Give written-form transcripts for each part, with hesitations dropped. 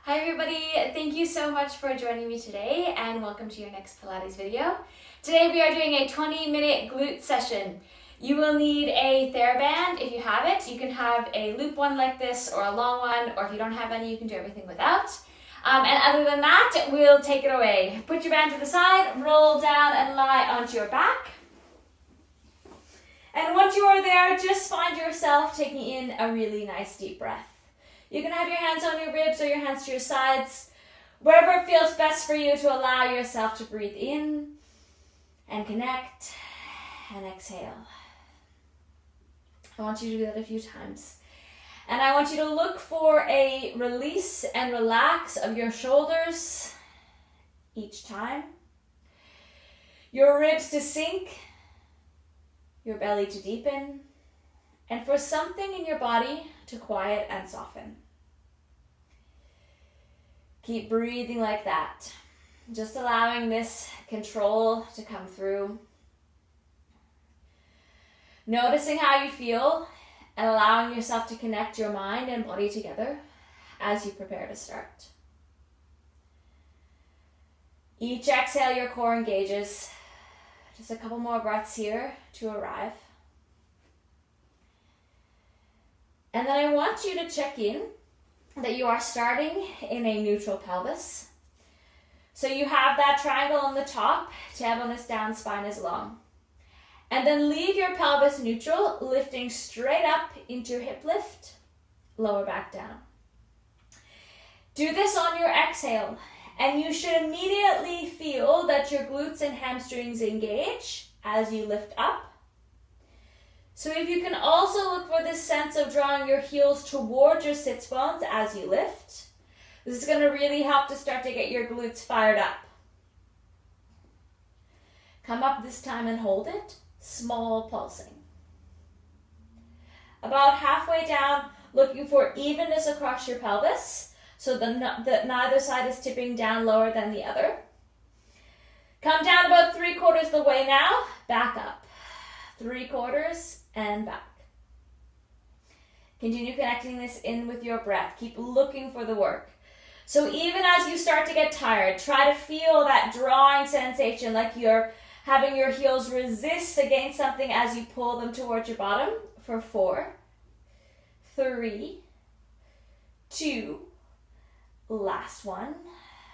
Hi everybody, thank you so much for joining me today and welcome to your next Pilates video. Today we are doing a 20-minute glute session. You will need a TheraBand if you have it. You can have a loop one like this or a long one, or if you don't have any, you can do everything without. And other than that, we'll take it away. Put your band to the side, roll down and lie onto your back. And once you are there, just find yourself taking in a really nice deep breath. You can have your hands on your ribs or your hands to your sides, wherever it feels best for you to allow yourself to breathe in and connect and exhale. I want you to do that a few times. And I want you to look for a release and relax of your shoulders each time. Your ribs to sink, your belly to deepen, and for something in your body to quiet and soften. Keep breathing like that, just allowing this control to come through. Noticing how you feel and allowing yourself to connect your mind and body together as you prepare to start. Each exhale, your core engages. Just a couple more breaths here to arrive. And then I want you to check in that you are starting in a neutral pelvis. So you have that triangle on the top, tailbone down, spine is long. And then leave your pelvis neutral, lifting straight up into your hip lift, lower back down. Do this on your exhale, and you should immediately feel that your glutes and hamstrings engage as you lift up. So if you can also look for this sense of drawing your heels towards your sits bones as you lift, this is going to really help to start to get your glutes fired up. Come up this time and hold it, small pulsing. About halfway down, looking for evenness across your pelvis, so that neither side is tipping down lower than the other. Come down about 3/4 the way now, back up. 3/4 and back. Continue connecting this in with your breath. Keep looking for the work. So even as you start to get tired, try to feel that drawing sensation, like you're having your heels resist against something as you pull them towards your bottom for 4, 3, 2, last one.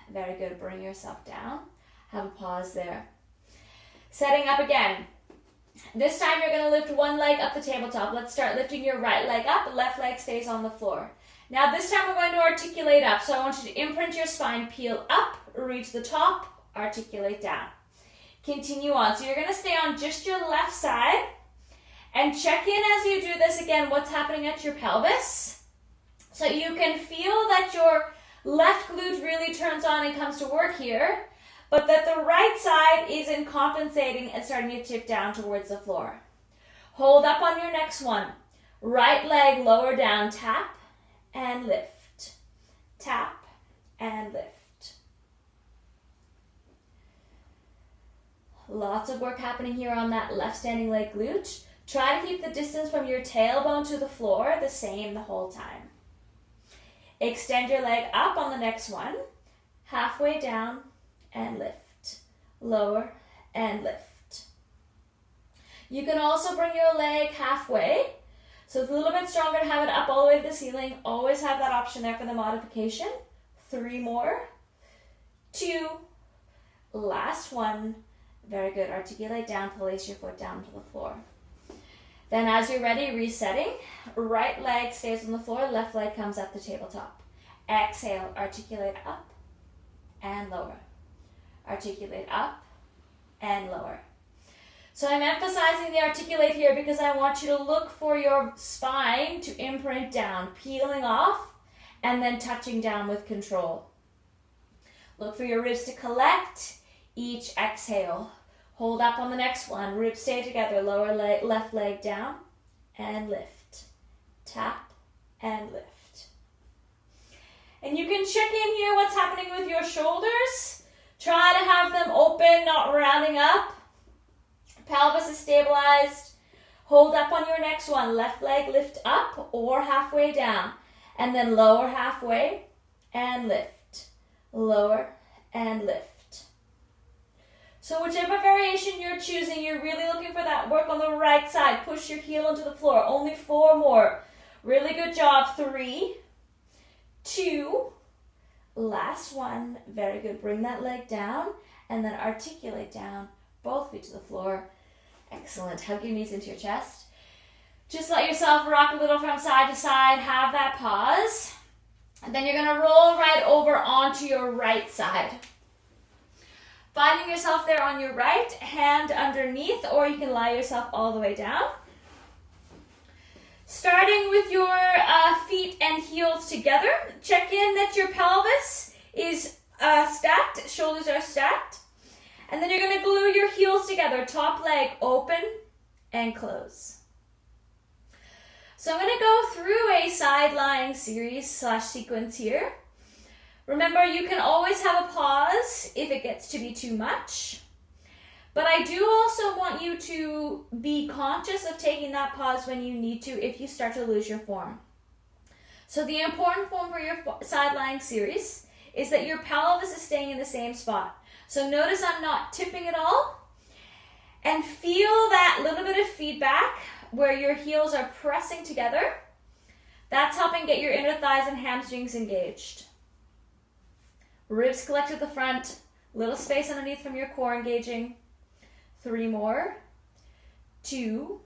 Very good. Bring yourself down. Have a pause there. Setting up again. This time you're going to lift one leg up the tabletop. Let's start lifting your right leg up. Left leg stays on the floor. Now this time we're going to articulate up. So I want you to imprint your spine, peel up, reach the top, articulate down. Continue on. So you're going to stay on just your left side and check in as you do this again what's happening at your pelvis. So you can feel that your left glute really turns on and comes to work here, but that the right side isn't compensating and starting to tip down towards the floor. Hold up on your next one. Right leg lower down, tap and lift. Tap and lift. Lots of work happening here on that left standing leg glute. Try to keep the distance from your tailbone to the floor the same the whole time. Extend your leg up on the next one. Halfway down and lift, lower and lift. You can also bring your leg halfway, so it's a little bit stronger to have it up all the way to the ceiling. Always have that option there for the modification. 3 more, 2, last one. Very good. Articulate down, place your foot down to the floor. Then as you're ready, resetting. Right leg stays on the floor, left leg comes up the tabletop. Exhale, articulate up and lower. Articulate up and lower. So I'm emphasizing the articulate here because I want you to look for your spine to imprint down, peeling off and then touching down with control. Look for your ribs to collect each exhale. Hold up on the next one. Ribs stay together. Lower leg, left leg down and lift. Tap and lift. And you can check in here what's happening with your shoulders. Try to have them open, not rounding up. Pelvis is stabilized. Hold up on your next one. Left leg lift up or halfway down. And then lower halfway and lift. Lower and lift. So whichever variation you're choosing, you're really looking for that work on the right side. Push your heel into the floor. Only 4 more. Really good job. 3, 2, last one. Very good. Bring that leg down and then articulate down. Both feet to the floor. Excellent. Hug your knees into your chest. Just let yourself rock a little from side to side. Have that pause. And then you're going to roll right over onto your right side. Finding yourself there on your right, hand underneath, or you can lie yourself all the way down. Starting with your feet and heels together. Check in that your pelvis is stacked, shoulders are stacked. And then you're going to glue your heels together, top leg open and close. So I'm going to go through a side lying series / sequence here. Remember, you can always have a pause if it gets to be too much. But I do also want you to be conscious of taking that pause when you need to if you start to lose your form. So the important form for your side lying series is that your pelvis is staying in the same spot. So notice I'm not tipping at all. And feel that little bit of feedback where your heels are pressing together. That's helping get your inner thighs and hamstrings engaged. Ribs collect at the front, little space underneath from your core engaging. 3 more, 2,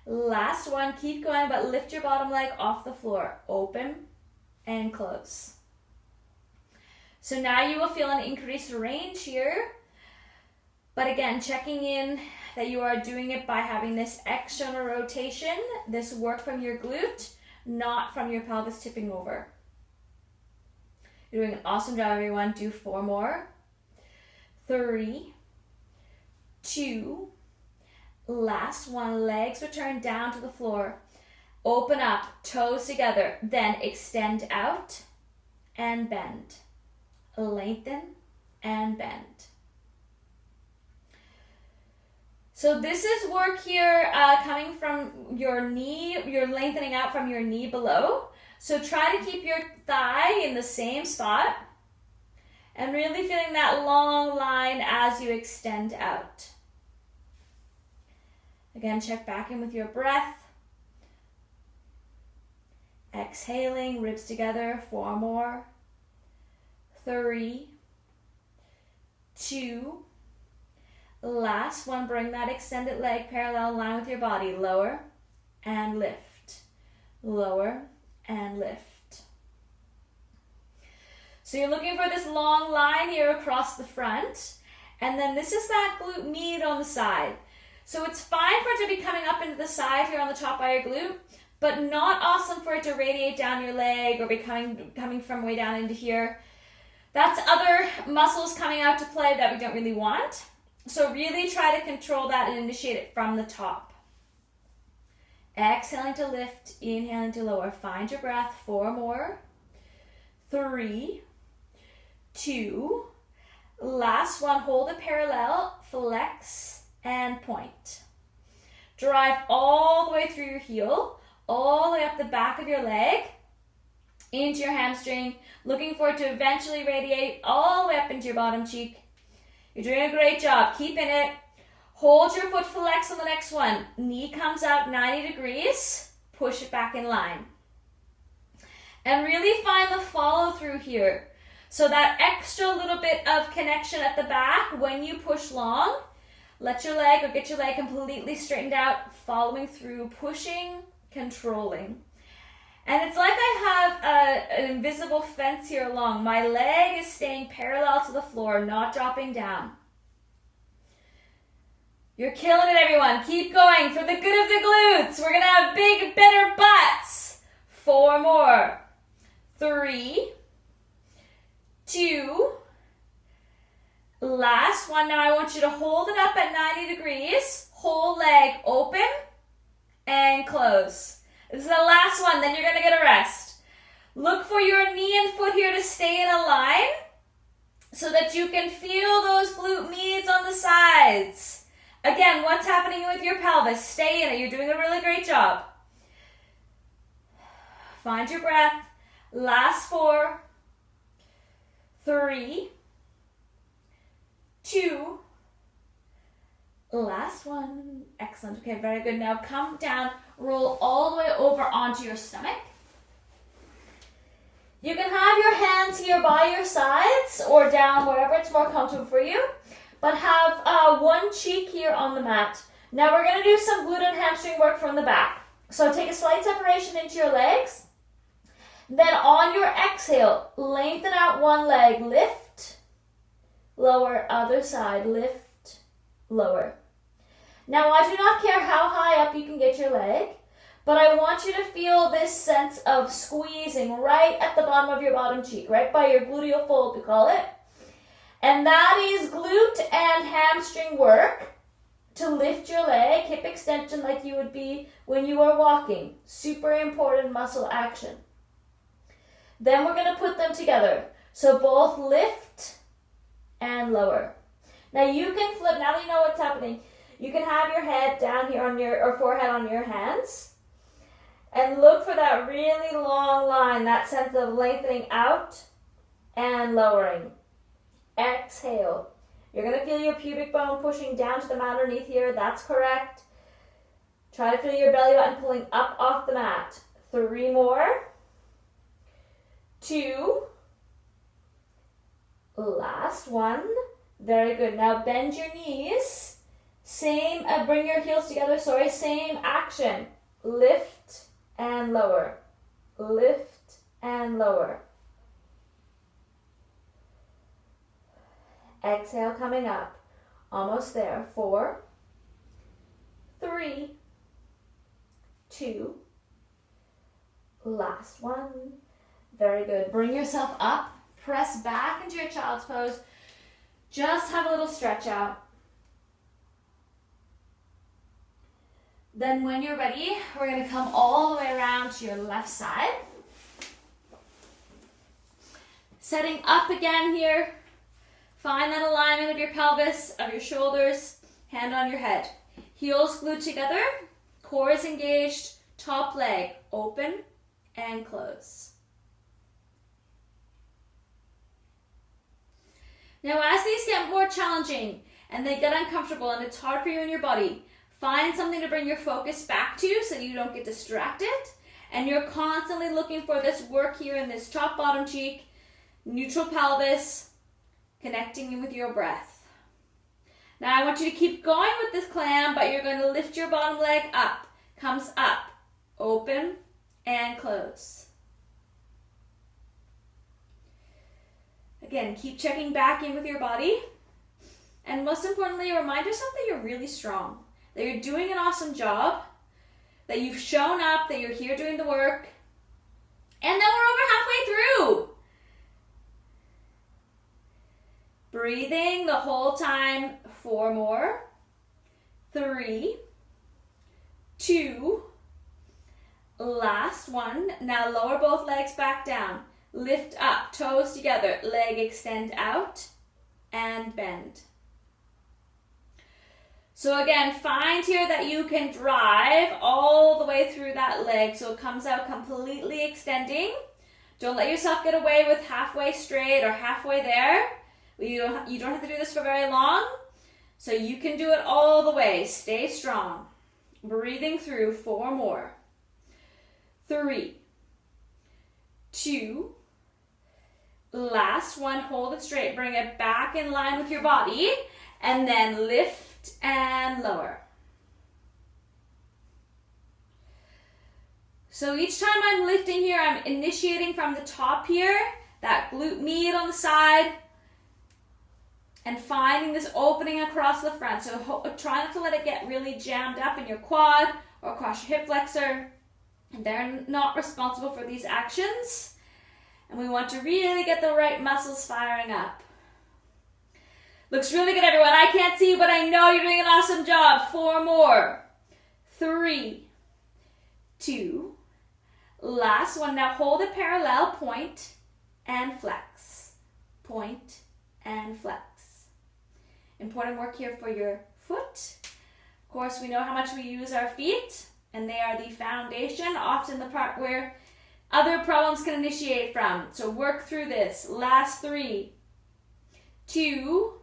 last one, keep going, but lift your bottom leg off the floor, open and close. So now you will feel an increased range here, but again, checking in that you are doing it by having this external rotation, this work from your glute, not from your pelvis tipping over. You're doing an awesome job, everyone. Do 4 more. 3, 2, last one. Legs return down to the floor. Open up, toes together. Then extend out and bend. Lengthen and bend. So this is work here coming from your knee. You're lengthening out from your knee below. So try to keep your thigh in the same spot and really feeling that long line as you extend out. Again, check back in with your breath. Exhaling, ribs together, 4 more. 3, 2, last one. Bring that extended leg parallel line with your body. Lower and lift. Lower and lift. So you're looking for this long line here across the front, and then this is that glute med on the side. So it's fine for it to be coming up into the side here on the top by your glute, but not awesome for it to radiate down your leg or be coming from way down into here. That's other muscles coming out to play that we don't really want. So really try to control that and initiate it from the top. Exhaling to lift, inhaling to lower. Find your breath. 4 more. 3, 2, last one. Hold it parallel, flex and point. Drive all the way through your heel, all the way up the back of your leg, into your hamstring, looking for it to eventually radiate all the way up into your bottom cheek. You're doing a great job. Keep in it. Hold your foot flex on the next one. Knee comes out 90 degrees. Push it back in line. And really find the follow through here. So that extra little bit of connection at the back when you push long, let your leg or get your leg completely straightened out, following through, pushing, controlling. And it's like I have an invisible fence here along. My leg is staying parallel to the floor, not dropping down. You're killing it, everyone. Keep going for the good of the glutes. We're going to have big, better butts. 4 more. 3, 2, last one. Now I want you to hold it up at 90 degrees. Whole leg open and close. This is the last one, then you're going to get a rest. Look for your knee and foot here to stay in a line so that you can feel those glute meds on the sides. Again, what's happening with your pelvis? Stay in it. You're doing a really great job. Find your breath. Last 4, 3, 2, last one. Excellent. Okay, very good. Now come down, roll all the way over onto your stomach. You can have your hands here by your sides or down wherever it's more comfortable for you, but have one cheek here on the mat. Now we're going to do some glute and hamstring work from the back. So take a slight separation into your legs. Then on your exhale, lengthen out one leg, lift, lower, other side, lift, lower. Now I do not care how high up you can get your leg, but I want you to feel this sense of squeezing right at the bottom of your bottom cheek, right by your gluteal fold, we call it. And that is glute and hamstring work to lift your leg, hip extension like you would be when you are walking. Super important muscle action. Then we're going to put them together. So both lift and lower. Now you can flip, now that you know what's happening, you can have your head down here on your, or forehead on your hands. And look for that really long line, that sense of lengthening out and lowering. Exhale. You're going to feel your pubic bone pushing down to the mat underneath here. That's correct. Try to feel your belly button pulling up off the mat. 3 more. 2. Last one. Very good. Now bend your knees. Same, bring your heels together. Sorry, same action. Lift and lower. Lift and lower. Exhale, coming up. Almost there. 4, 3, 2. Last one. Very good. Bring yourself up. Press back into your child's pose. Just have a little stretch out. Then when you're ready, we're going to come all the way around to your left side. Setting up again here. Find that alignment of your pelvis, of your shoulders, hand on your head. Heels glued together, core is engaged, top leg open and close. Now as these get more challenging and they get uncomfortable and it's hard for you in your body, find something to bring your focus back to so you don't get distracted. And you're constantly looking for this work here in this top bottom cheek, neutral pelvis, connecting with your breath. Now I want you to keep going with this clam, but you're going to lift your bottom leg up. Comes up, open and close. Again, keep checking back in with your body. And most importantly, remind yourself that you're really strong, that you're doing an awesome job, that you've shown up, that you're here doing the work, and that we're over halfway through. Breathing the whole time. 4 more. 3, 2, last one. Now lower both legs back down. Lift up, toes together, leg extend out and bend. So again, find here that you can drive all the way through that leg so it comes out completely extending. Don't let yourself get away with halfway straight or halfway there. You don't have to do this for very long. So you can do it all the way. Stay strong. Breathing through. 4 more. 3, 2, last one. Hold it straight. Bring it back in line with your body. And then lift and lower. So each time I'm lifting here, I'm initiating from the top here, that glute med on the side, and finding this opening across the front. So try not to let it get really jammed up in your quad or across your hip flexor. They're not responsible for these actions. And we want to really get the right muscles firing up. Looks really good, everyone. I can't see you, but I know you're doing an awesome job. 4 more. 3, 2, last one. Now hold it parallel, point and flex. Point and flex. Important work here for your foot. Of course, we know how much we use our feet, and they are the foundation, often the part where other problems can initiate from. So work through this. Last 3, 2,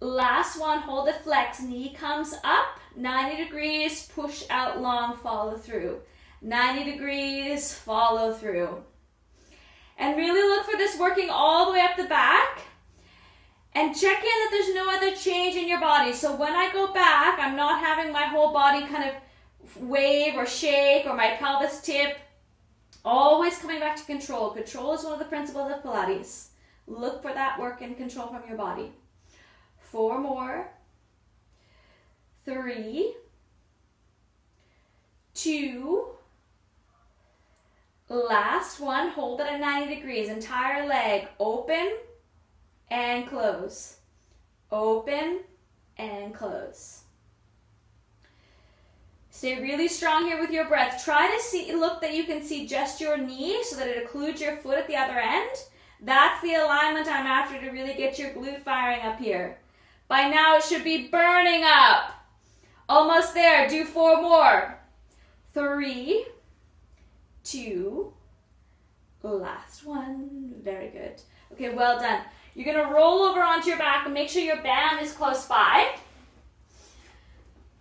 last 1, hold it flex, knee comes up, 90 degrees, push out long, follow through. 90 degrees, follow through. And really look for this working all the way up the back. And check in that there's no other change in your body. So when I go back, I'm not having my whole body kind of wave or shake or my pelvis tip. Always coming back to control. Control is one of the principles of Pilates. Look for that work and control from your body. 4 more. 3, 2, last 1, hold it at 90 degrees, entire leg, open and close, open and close. Stay really strong here with your breath. Try to look that you can see just your knee so that it occludes your foot at the other end. That's the alignment I'm after to really get your glute firing up here. By now it should be burning up. Almost there, do 4 more. 3, 2, last 1, very good. Okay, well done. You're gonna roll over onto your back and make sure your band is close by.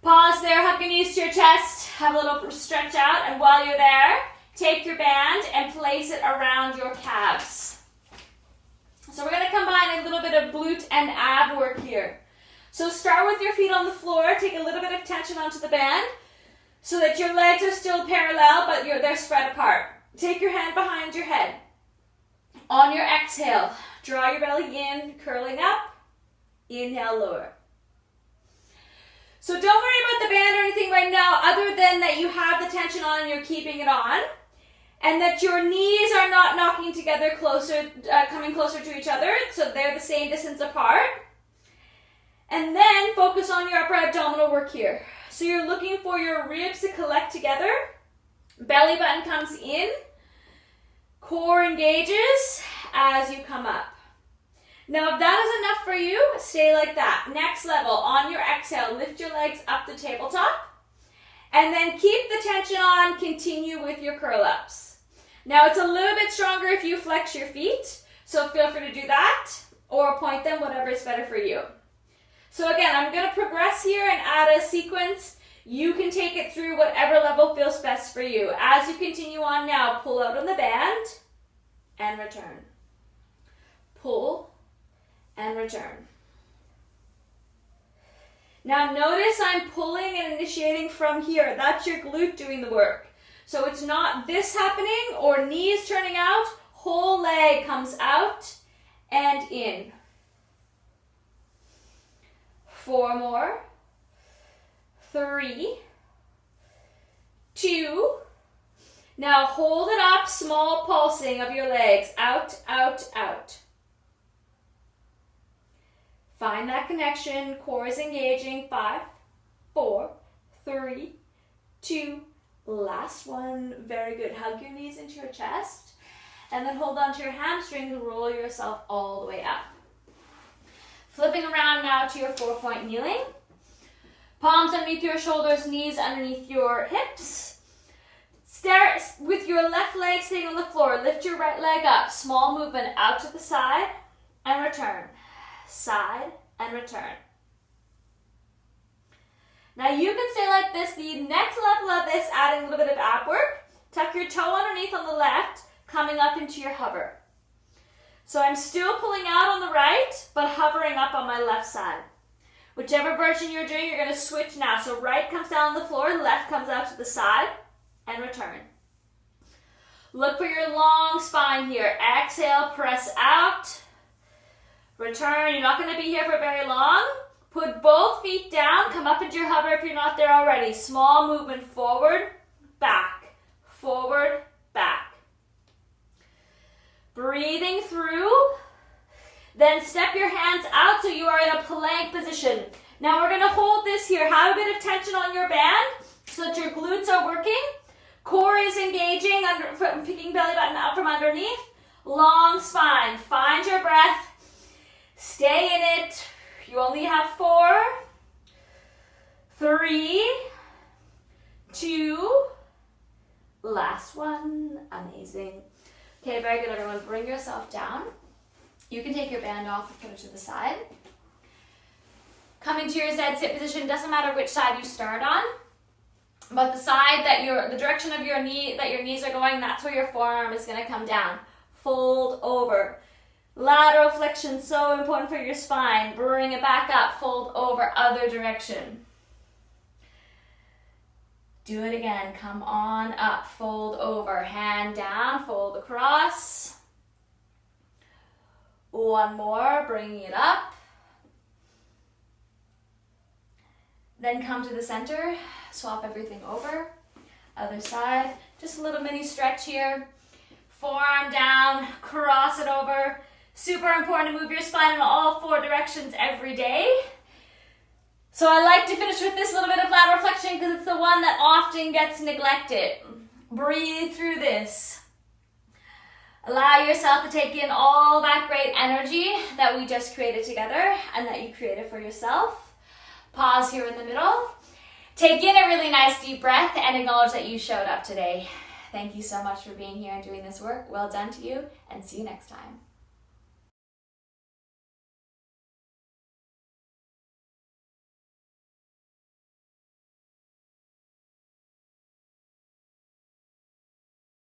Pause there, hug your knees to your chest, have a little stretch out, and while you're there, take your band and place it around your calves. So we're gonna combine a little bit of glute and ab work here. So start with your feet on the floor, take a little bit of tension onto the band so that your legs are still parallel, but they're spread apart. Take your hand behind your head. On your exhale, draw your belly in, curling up, inhale, lower. So don't worry about the band or anything right now, other than that you have the tension on and you're keeping it on, and that your knees are not knocking together closer, coming closer to each other, so they're the same distance apart. And then focus on your upper abdominal work here. So you're looking for your ribs to collect together, belly button comes in, core engages as you come up. Now if that is enough for you, stay like that. Next level, on your exhale, lift your legs up to tabletop, and then keep the tension on, continue with your curl ups. Now it's a little bit stronger if you flex your feet, so feel free to do that, or point them, whatever is better for you. So again, I'm going to progress here and add a sequence. You can take it through whatever level feels best for you. As you continue on now, pull out on the band and return. Pull and return. Now notice I'm pulling and initiating from here. That's your glute doing the work. So it's not this happening or knees turning out. Whole leg comes out and in. 4 more. 3, 2. Now hold it up, small pulsing of your legs. Out, out, out. Find that connection. Core is engaging. 5, 4, 3, 2. Last 1. Very good. Hug your knees into your chest. And then hold on to your hamstrings and roll yourself all the way up. Flipping around now to your 4-point kneeling. Palms underneath your shoulders, knees underneath your hips. Start with your left leg staying on the floor. Lift your right leg up. Small movement out to the side and return. Side and return. Now you can stay like this. The next level of this, adding a little bit of ab work. Tuck your toe underneath on the left, coming up into your hover. So I'm still pulling out on the right, but hovering up on my left side. Whichever version you're doing, you're going to switch now. So right comes down on the floor, left comes out to the side, and return. Look for your long spine here. Exhale, press out. Return. You're not going to be here for very long. Put both feet down. Come up into your hover if you're not there already. Small movement forward, back, forward, back. Breathing through. Then step your hands out so you are in a plank position. Now we're going to hold this here. Have a bit of tension on your band so that your glutes are working. Core is engaging, picking belly button out from underneath. Long spine. Find your breath. Stay in it. You only have 4, 3, 2, Last one. Amazing. Okay, very good, everyone. Bring yourself down. You can take your band off and put it to the side. Come into your Z sit position. Doesn't matter which side you start on, but the side that the direction of your knee, that your knees are going, that's where your forearm is going to come down. Fold over. Lateral flexion, so important for your spine. Bring it back up. Fold over, other direction. Do it again. Come on up. Fold over. Hand down. Fold across. One more. Bringing it up. Then come to the center. Swap everything over. Other side. Just a little mini stretch here. Forearm down. Cross it over. Super important to move your spine in all 4 directions every day. So I like to finish with this little bit of lateral flexion because it's the one that often gets neglected. Breathe through this. Allow yourself to take in all that great energy that we just created together and that you created for yourself. Pause here in the middle. Take in a really nice deep breath and acknowledge that you showed up today. Thank you so much for being here and doing this work. Well done to you, and see you next time.